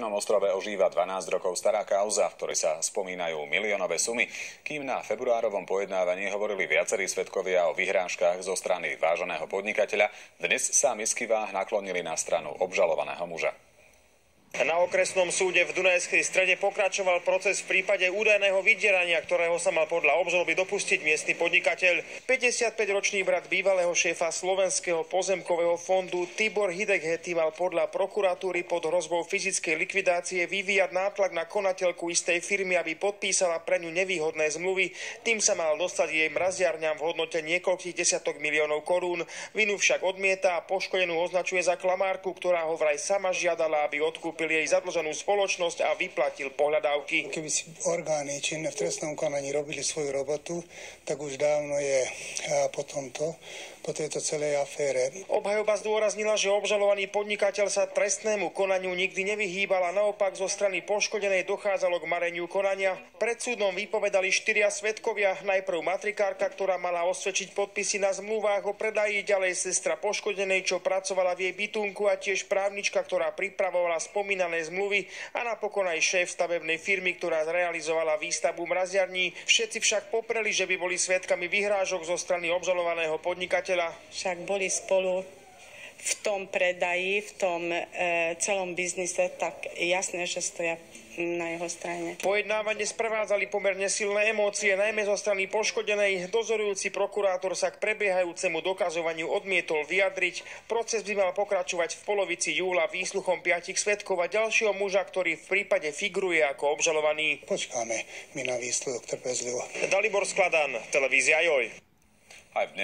Peknom Ostrove ožíva 12 rokov stará kauza, v ktorej sa spomínajú miliónové sumy, kým na februárovom pojednávaní hovorili viacerí svedkovia o vyhrážkach zo strany váženého podnikateľa. Dnes sa misky váh naklonili na stranu obžalovaného muža. Na okresnom súde v Dunajskej Strede pokračoval proces v prípade údajného vydierania, ktorého sa mal podľa obžaloby dopustiť miestny podnikateľ. 55-ročný brat bývalého šéfa Slovenského pozemkového fondu Tibor Hideghety mal podľa prokuratúry pod hrozbou fyzickej likvidácie vyvíjať nátlak na konateľku istej firmy, aby podpísala pre ňu nevýhodné zmluvy. Tým sa mal dostať jej mraziarňam v hodnote niekoľkých desiatok miliónov korún. Vinu však odmieta a poškodenú označuje za klamárku, ktorá ho vraj sama žiadala, aby odkúpil jej zadlženú spoločnosť a vyplatil pohľadávky. Keby si orgány činné v trestnom konaní robili svoju robotu, tak už dávno je po tejto celej afére. Obhajoba zdôraznila, že obžalovaný podnikateľ sa trestnému konaniu nikdy nevyhýbal a naopak zo strany poškodenej dochádzalo k mareniu konania. Pred súdom vypovedali 4 svedkovia. Najprv matrikárka, ktorá mala osvedčiť podpisy na zmluvách o predaji, ďalej sestra poškodenej, čo pracovala v jej bytunku, a tiež právnička, ktorá pripravovala spomínané zmluvy, a napokon aj šéf stavebnej firmy, ktorá zrealizovala výstavbu mraziarní. Všetci však popreli, že by boli svedkami vyhrážok zo strany obžalovaného podnikateľa. Však boli spolu v tom predaji, v tom celom biznise, tak jasné, že stoja na jeho strane. Pojednávanie sprevádzali pomerne silné emócie, najmä zo strany poškodenej. Dozorujúci prokurátor sa k prebiehajúcemu dokazovaniu odmietol vyjadriť. Proces by mal pokračovať v polovici júla výsluchom 5 svedkov a ďalšieho muža, ktorý v prípade figuruje ako obžalovaný. Počkáme my na výsledok trpezlivo. Dalibor Skladan, televízia Joj. Aj v